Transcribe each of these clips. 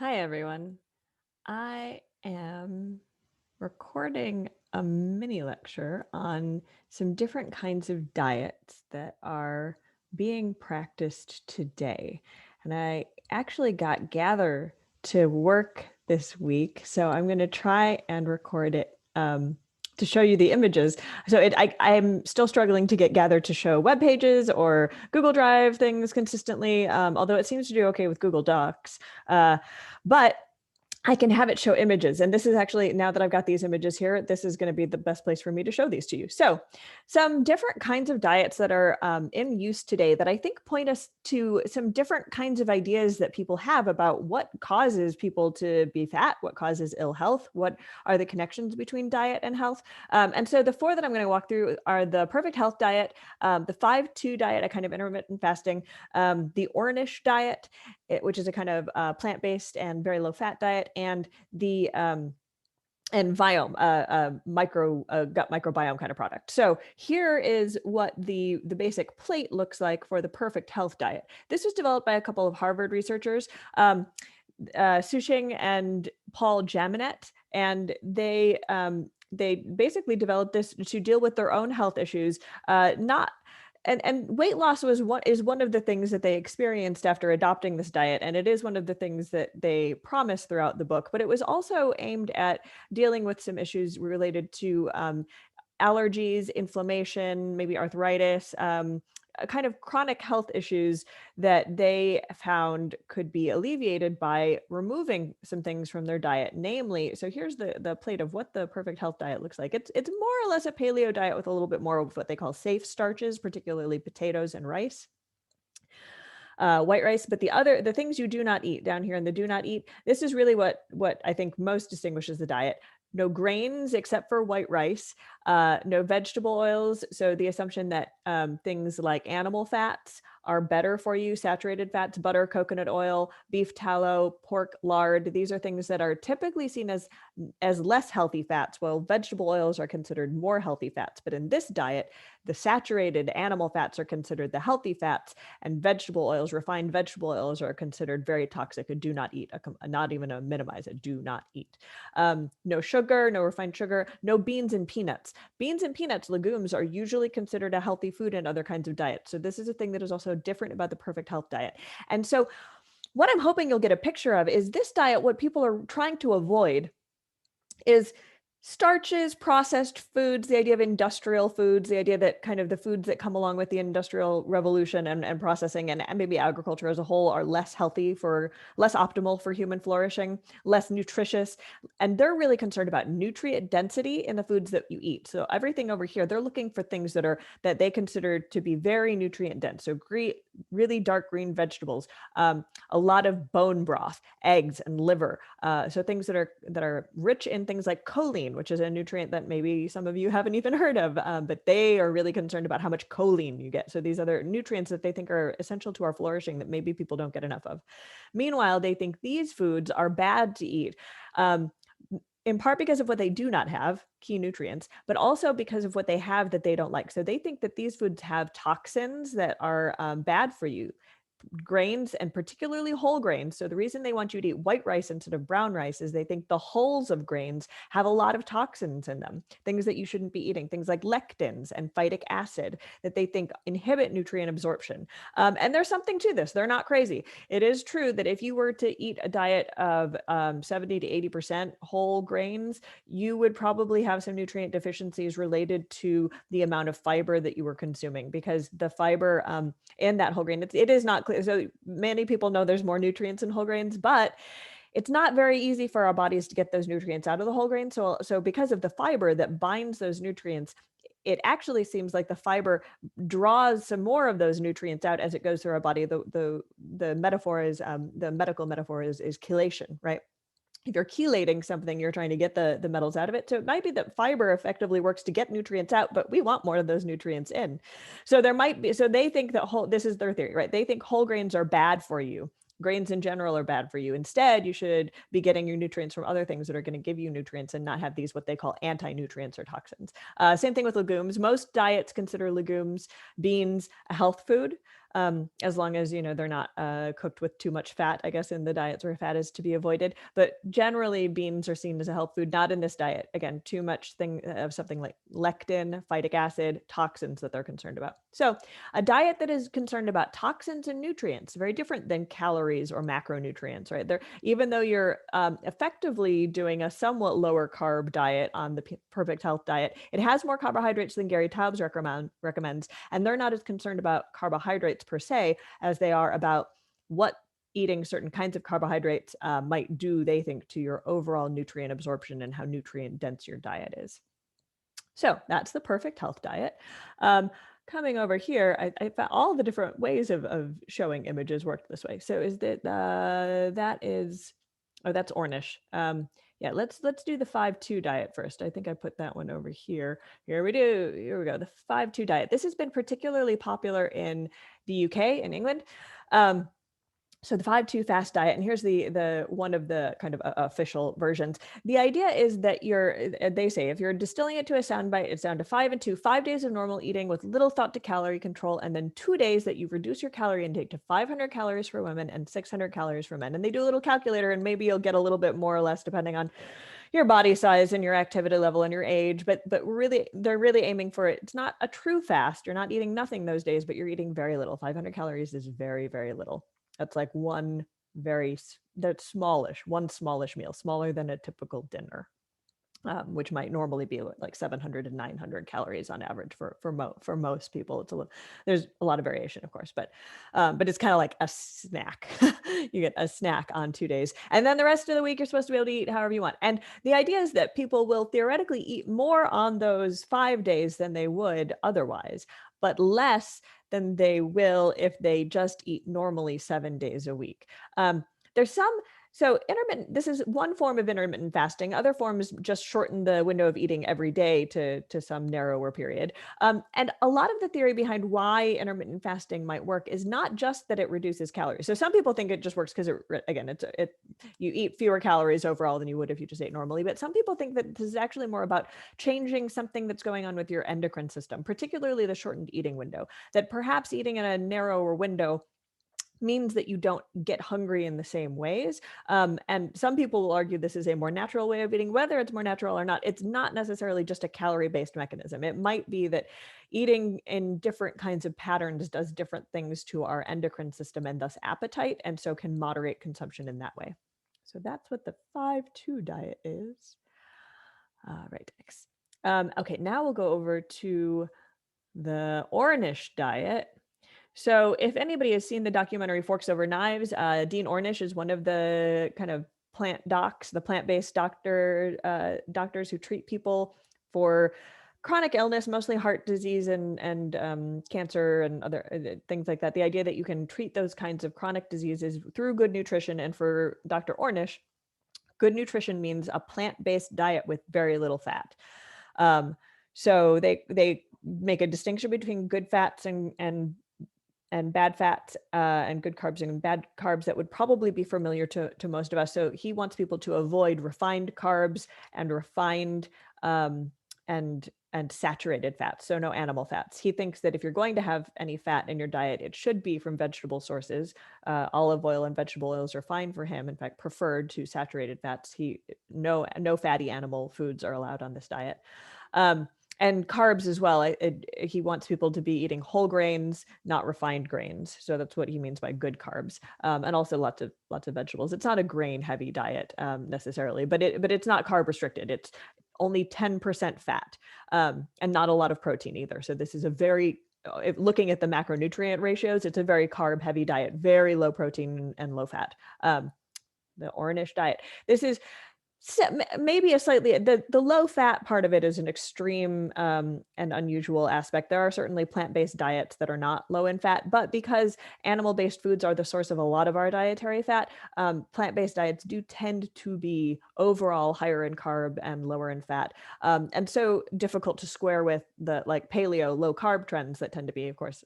Hi, everyone. I am recording a mini lecture on some different kinds of diets that are being practiced today. And I actually got Gather to work this week, so I'm going to try and record it to show you the images. So I'm still struggling to get Gather to show web pages or Google Drive things consistently, although it seems to do okay with Google Docs. But I can have it show images. And this is actually, now that I've got these images here, this is going to be the best place for me to show these to you. So some different kinds of diets that are in use today that I think point us to some different kinds of ideas that people have about what causes people to be fat, what causes ill health, what are the connections between diet and health. And so the four that I'm going to walk through are the perfect health diet, the 5-2 diet, a kind of intermittent fasting, the Ornish diet, which is a kind of plant-based and very low-fat diet, and the and Viome, gut microbiome kind of product. So here is what the basic plate looks like for the perfect health diet. This was developed by a couple of Harvard researchers, Sushing and Paul Jaminet, and they basically developed this to deal with their own health issues, not and weight loss is one of the things that they experienced after adopting this diet, and it is one of the things that they promise throughout the book. But it was also aimed at dealing with some issues related to allergies, inflammation, maybe arthritis, kind of chronic health issues that they found could be alleviated by removing some things from their diet. Namely, so here's the plate of what the perfect health diet looks like. It's more or less a paleo diet with a little bit more of what they call safe starches, particularly potatoes and rice. White rice, but the things you do not eat down here in the do not eat, this is really what I think most distinguishes the diet. No grains except for white rice, no vegetable oils. So the assumption that things like animal fats are better for you, saturated fats, butter, coconut oil, beef tallow, pork lard. These are things that are typically seen as less healthy fats, while vegetable oils are considered more healthy fats. But in this diet, the saturated animal fats are considered the healthy fats, and vegetable oils, refined vegetable oils, are considered very toxic. A do not eat, not even a minimize, a do not eat. No sugar, no refined sugar, no beans and peanuts. Beans and peanuts, legumes, are usually considered a healthy food in other kinds of diets. So this is a thing that is also different about the perfect health diet. And so what I'm hoping you'll get a picture of is this diet, what people are trying to avoid is starches, processed foods, the idea of industrial foods, the idea that kind of the foods that come along with the industrial revolution and processing and maybe agriculture as a whole are less healthy, less optimal for human flourishing, less nutritious. And they're really concerned about nutrient density in the foods that you eat. So everything over here, they're looking for things that they consider to be very nutrient dense. So really dark green vegetables, a lot of bone broth, eggs and liver. So things that are rich in things like choline, which is a nutrient that maybe some of you haven't even heard of, but they are really concerned about how much choline you get. So these other nutrients that they think are essential to our flourishing that maybe people don't get enough of. Meanwhile, they think these foods are bad to eat. In part because of what they do not have, key nutrients, but also because of what they have that they don't like. So they think that these foods have toxins that are bad for you, grains, and particularly whole grains. So the reason they want you to eat white rice instead of brown rice is they think the hulls of grains have a lot of toxins in them, things that you shouldn't be eating, things like lectins and phytic acid that they think inhibit nutrient absorption. And there's something to this. They're not crazy. It is true that if you were to eat a diet of 70 to 80% whole grains, you would probably have some nutrient deficiencies related to the amount of fiber that you were consuming, because the fiber in that whole grain, it is not clear. So many people know there's more nutrients in whole grains, but it's not very easy for our bodies to get those nutrients out of the whole grain. So because of the fiber that binds those nutrients, it actually seems like the fiber draws some more of those nutrients out as it goes through our body. The metaphor is the medical metaphor is chelation, right? If you're chelating something, you're trying to get the metals out of it. So it might be that fiber effectively works to get nutrients out, but we want more of those nutrients in. So they think that this is their theory, right? They think whole grains are bad for you. Grains in general are bad for you. Instead, you should be getting your nutrients from other things that are going to give you nutrients and not have these, what they call anti-nutrients or toxins. Same thing with legumes. Most diets consider legumes, beans, a health food. as long as, they're not cooked with too much fat, I guess, in the diets where fat is to be avoided. But generally, beans are seen as a health food, not in this diet. Again, too much thing of something like lectin, phytic acid, toxins that they're concerned about. So a diet that is concerned about toxins and nutrients, very different than calories or macronutrients, right? Even though you're effectively doing a somewhat lower carb diet on the Perfect Health diet, it has more carbohydrates than Gary Taubes recommends, and they're not as concerned about carbohydrates per se as they are about what eating certain kinds of carbohydrates might do, they think, to your overall nutrient absorption and how nutrient dense your diet is. So that's the Perfect Health diet. Coming over here, I found all the different ways of showing images worked this way. So is that that's Ornish. Yeah, let's do the 5-2 diet first. I think I put that one over here. Here we go. The 5-2 diet. This has been particularly popular in the UK and England. So the 5-2 fast diet, and here's the one of the kind of official versions. The idea is that they say, if you're distilling it to a soundbite, it's down to 5 and 2, 5 days of normal eating with little thought to calorie control, and then 2 days that you reduce your calorie intake to 500 calories for women and 600 calories for men. And they do a little calculator, and maybe you'll get a little bit more or less depending on your body size and your activity level and your age, but really, they're really aiming for it. It's not a true fast. You're not eating nothing those days, but you're eating very little. 500 calories is very, very little. That's like one smallish meal, smaller than a typical dinner, which might normally be like 700 and 900 calories on average for most people. There's a lot of variation, of course, but it's kind of like a snack. You get a snack on 2 days, and then the rest of the week you're supposed to be able to eat however you want. And the idea is that people will theoretically eat more on those 5 days than they would otherwise, but less than they will if they just eat normally 7 days a week. So this is one form of intermittent fasting. Other forms just shorten the window of eating every day to some narrower period. And a lot of the theory behind why intermittent fasting might work is not just that it reduces calories. So some people think it just works because you eat fewer calories overall than you would if you just ate normally. But some people think that this is actually more about changing something that's going on with your endocrine system, particularly the shortened eating window, that perhaps eating in a narrower window means that you don't get hungry in the same ways. And some people will argue this is a more natural way of eating. Whether it's more natural or not, it's not necessarily just a calorie-based mechanism. It might be that eating in different kinds of patterns does different things to our endocrine system and thus appetite, and so can moderate consumption in that way. So that's what the 5-2 diet is. Right, thanks. Okay, now we'll go over to the Ornish diet. So if anybody has seen the documentary Forks Over Knives, Dean Ornish is one of the kind of the plant-based doctors who treat people for chronic illness, mostly heart disease and cancer and other things like that. The idea that you can treat those kinds of chronic diseases through good nutrition. And for Dr. Ornish, good nutrition means a plant-based diet with very little fat. So they make a distinction between good fats and bad fats, and good carbs and bad carbs that would probably be familiar to most of us. So he wants people to avoid refined carbs and refined and saturated fats, so no animal fats. He thinks that if you're going to have any fat in your diet, it should be from vegetable sources. Olive oil and vegetable oils are fine for him. In fact, preferred to saturated fats. No fatty animal foods are allowed on this diet. And carbs as well. He wants people to be eating whole grains, not refined grains. So that's what he means by good carbs, and also lots of vegetables. It's not a grain-heavy diet necessarily, but it's not carb restricted. It's only 10% fat, and not a lot of protein either. So this is looking at the macronutrient ratios, it's a very carb-heavy diet, very low protein and low fat. The Ornish diet. This is maybe the low fat part of it is an extreme and unusual aspect. There are certainly plant-based diets that are not low in fat, but because animal-based foods are the source of a lot of our dietary fat, plant-based diets do tend to be overall higher in carb and lower in fat, and so difficult to square with the like paleo low carb trends that tend to be, of course,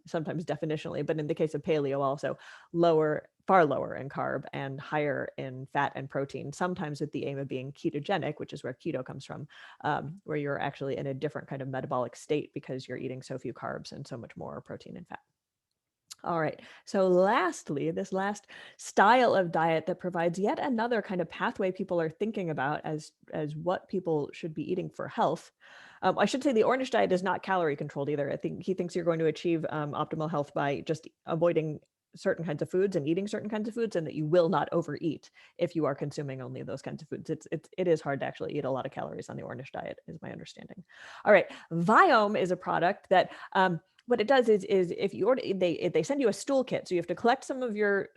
sometimes definitionally, but in the case of paleo also far lower in carb and higher in fat and protein, sometimes with the aim of being ketogenic, which is where keto comes from, where you're actually in a different kind of metabolic state because you're eating so few carbs and so much more protein and fat. All right. So lastly, this last style of diet that provides yet another kind of pathway people are thinking about as what people should be eating for health. I should say the Ornish diet is not calorie controlled either. I think he thinks you're going to achieve optimal health by just avoiding certain kinds of foods and eating certain kinds of foods, and that you will not overeat if you are consuming only those kinds of foods. It is hard to actually eat a lot of calories on the Ornish diet, is my understanding. All right. Viome is a product that what it does is if you order, they send you a stool kit, so you have to collect some of your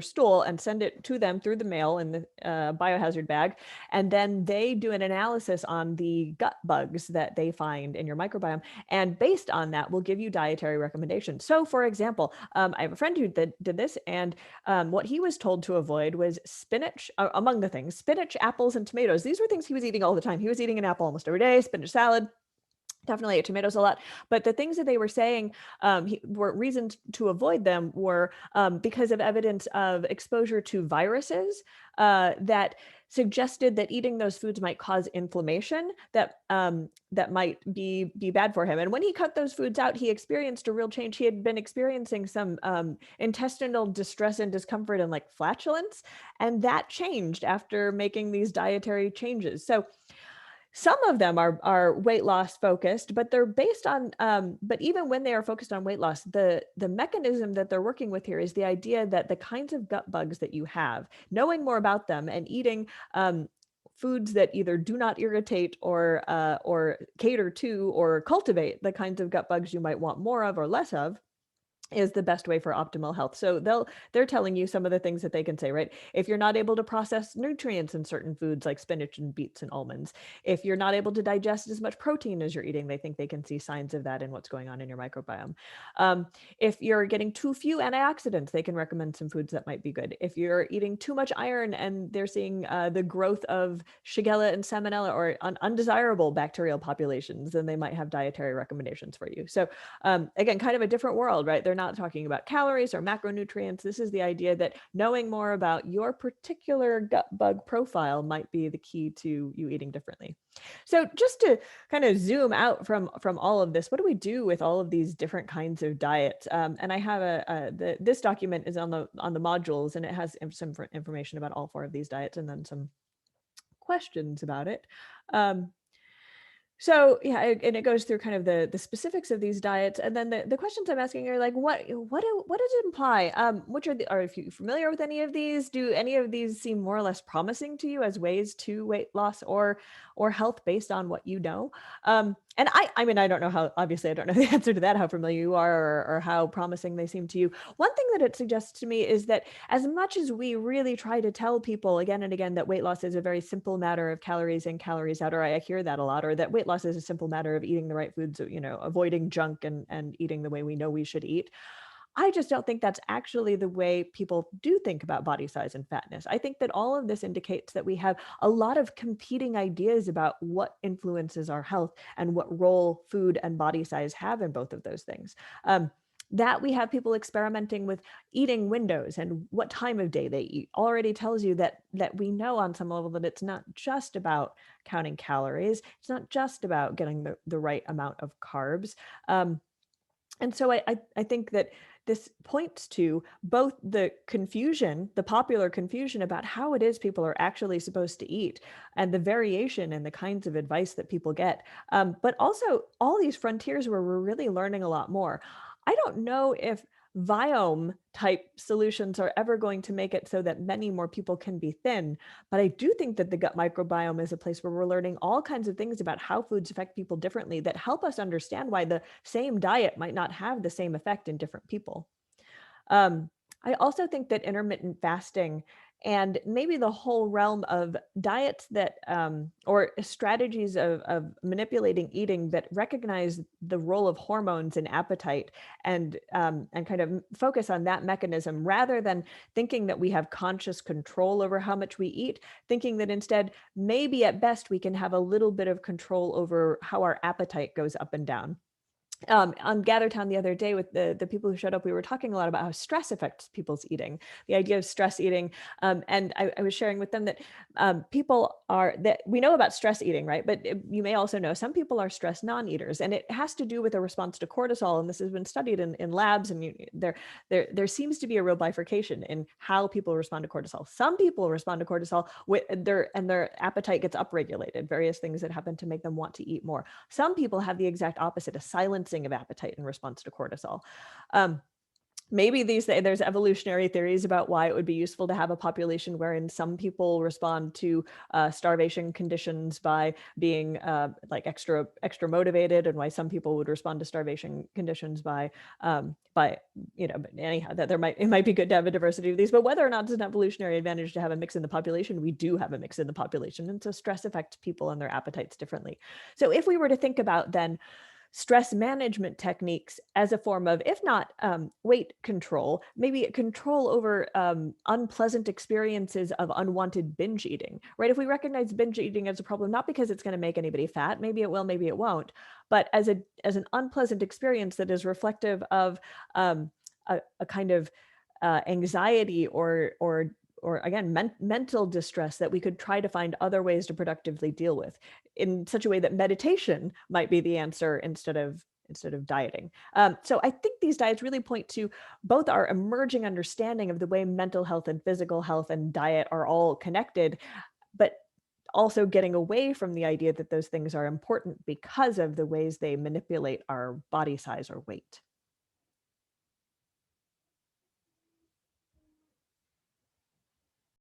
stool and send it to them through the mail in the biohazard bag, and then they do an analysis on the gut bugs that they find in your microbiome, and based on that, will give you dietary recommendations. So, for example, I have a friend who did this, and what he was told to avoid was spinach, among the things, spinach, apples, and tomatoes. These were things he was eating all the time. He was eating an apple almost every day, spinach salad. Definitely ate tomatoes a lot, but the things that they were saying were reasons to avoid them were because of evidence of exposure to viruses that suggested that eating those foods might cause inflammation that might be bad for him. And when he cut those foods out, he experienced a real change. He had been experiencing some intestinal distress and discomfort and like flatulence, and that changed after making these dietary changes. So some of them are weight loss focused, but they're based on, but even when they are focused on weight loss, the mechanism that they're working with here is the idea that the kinds of gut bugs that you have, knowing more about them and eating foods that either do not irritate or cater to or cultivate the kinds of gut bugs you might want more of or less of, is the best way for optimal health. So they're telling you some of the things that they can say, right? If you're not able to process nutrients in certain foods like spinach and beets and almonds, if you're not able to digest as much protein as you're eating, they think they can see signs of that in what's going on in your microbiome. If you're getting too few antioxidants, they can recommend some foods that might be good. If you're eating too much iron and they're seeing the growth of Shigella and Salmonella or undesirable bacterial populations, then they might have dietary recommendations for you. So again, kind of a different world, right? They're not talking about calories or macronutrients. This is the idea that knowing more about your particular gut bug profile might be the key to you eating differently. So just to kind of zoom out from all of this, what do we do with all of these different kinds of diets? And I have this document is on the modules, and it has some information about all four of these diets and then some questions about it. So yeah, and it goes through kind of the specifics of these diets, and then the questions I'm asking are like, what does it imply? Which are if you're familiar with any of these, do any of these seem more or less promising to you as ways to weight loss or health based on what you know? And I mean, I don't know how, obviously I don't know the answer to that, how familiar you are or how promising they seem to you. One thing that it suggests to me is that as much as we really try to tell people again and again that weight loss is a very simple matter of calories in, calories out, or I hear that a lot, or that weight loss is a simple matter of eating the right foods, avoiding junk and eating the way we know we should eat. I just don't think that's actually the way people do think about body size and fatness. I think that all of this indicates that we have a lot of competing ideas about what influences our health and what role food and body size have in both of those things. That we have people experimenting with eating windows and what time of day they eat already tells you that we know on some level that it's not just about counting calories. It's not just about getting the right amount of carbs. And so I think that this points to both the confusion, the popular confusion about how it is people are actually supposed to eat and the variation in the kinds of advice that people get, but also all these frontiers where we're really learning a lot more. I don't know if Viome type solutions are ever going to make it so that many more people can be thin. But I do think that the gut microbiome is a place where we're learning all kinds of things about how foods affect people differently that help us understand why the same diet might not have the same effect in different people. Um, I also think that intermittent fasting and maybe the whole realm of diets that or strategies of manipulating eating that recognize the role of hormones and appetite and kind of focus on that mechanism rather than thinking that we have conscious control over how much we eat, thinking that instead maybe at best we can have a little bit of control over how our appetite goes up and down. On GatherTown the other day with the people who showed up, we were talking a lot about how stress affects people's eating, the idea of stress eating. And I was sharing with them that that we know about stress eating, right? But you may also know some people are stress non-eaters, and it has to do with a response to cortisol. And this has been studied in labs, and there seems to be a real bifurcation in how people respond to cortisol. Some people respond to cortisol with their appetite gets upregulated, various things that happen to make them want to eat more. Some people have the exact opposite, a silencing of appetite in response to cortisol. Um, Maybe there's evolutionary theories about why it would be useful to have a population wherein some people respond to starvation conditions by being like extra motivated, and why some people would respond to starvation conditions by but anyhow, that it might be good to have a diversity of these. But whether or not it's an evolutionary advantage to have a mix in the population, we do have a mix in the population, and so stress affects people and their appetites differently. So if we were to think about then stress management techniques as a form of, if not weight control, maybe control over unpleasant experiences of unwanted binge eating, right? If we recognize binge eating as a problem, not because it's going to make anybody fat, maybe it will, maybe it won't, but as an unpleasant experience that is reflective of a kind of anxiety or again mental distress that we could try to find other ways to productively deal with, in such a way that meditation might be the answer instead of dieting. So I think these diets really point to both our emerging understanding of the way mental health and physical health and diet are all connected, but also getting away from the idea that those things are important because of the ways they manipulate our body size or weight.